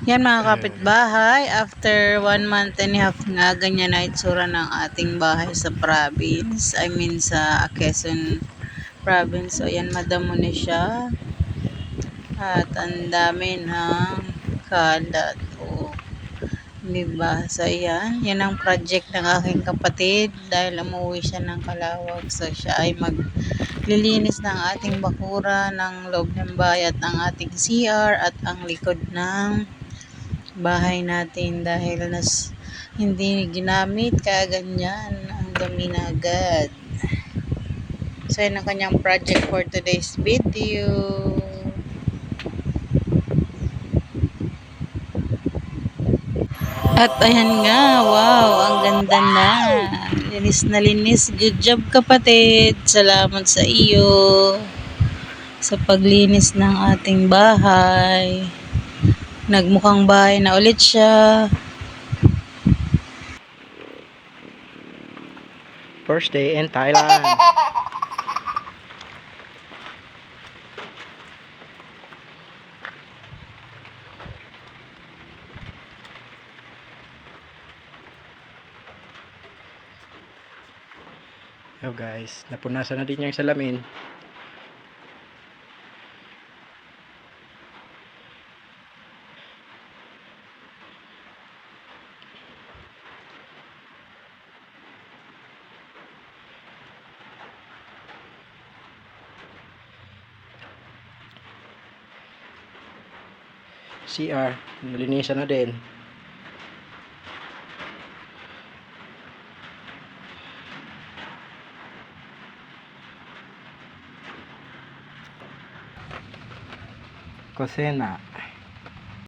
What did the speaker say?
Yan mga kapitbahay, after 1 month and a half nga, ganyan na itsura ng ating bahay sa province. I mean sa Quezon province. So yan, madamo na siya. At ang dami ng kalat. O, diba? So yan, yan ang project ng aking kapatid dahil umuwi siya ng Calawag. So siya ay maglilinis ng ating bakura, ng loob ng bahay at ang ating CR at ang likod ng bahay natin dahil hindi ginamit kaya ganyan ang dumi na agad. So yun ang kanyang project for today's video. At ayan nga, wow, ang ganda na. Linis na linis. Good job kapatid. Salamat sa iyo sa paglinis ng ating bahay. Nagmukhang bahay na ulit siya. First day in Thailand. Yo guys, napunasan na din yung salamin. CR, nalinisan na din. Kusina.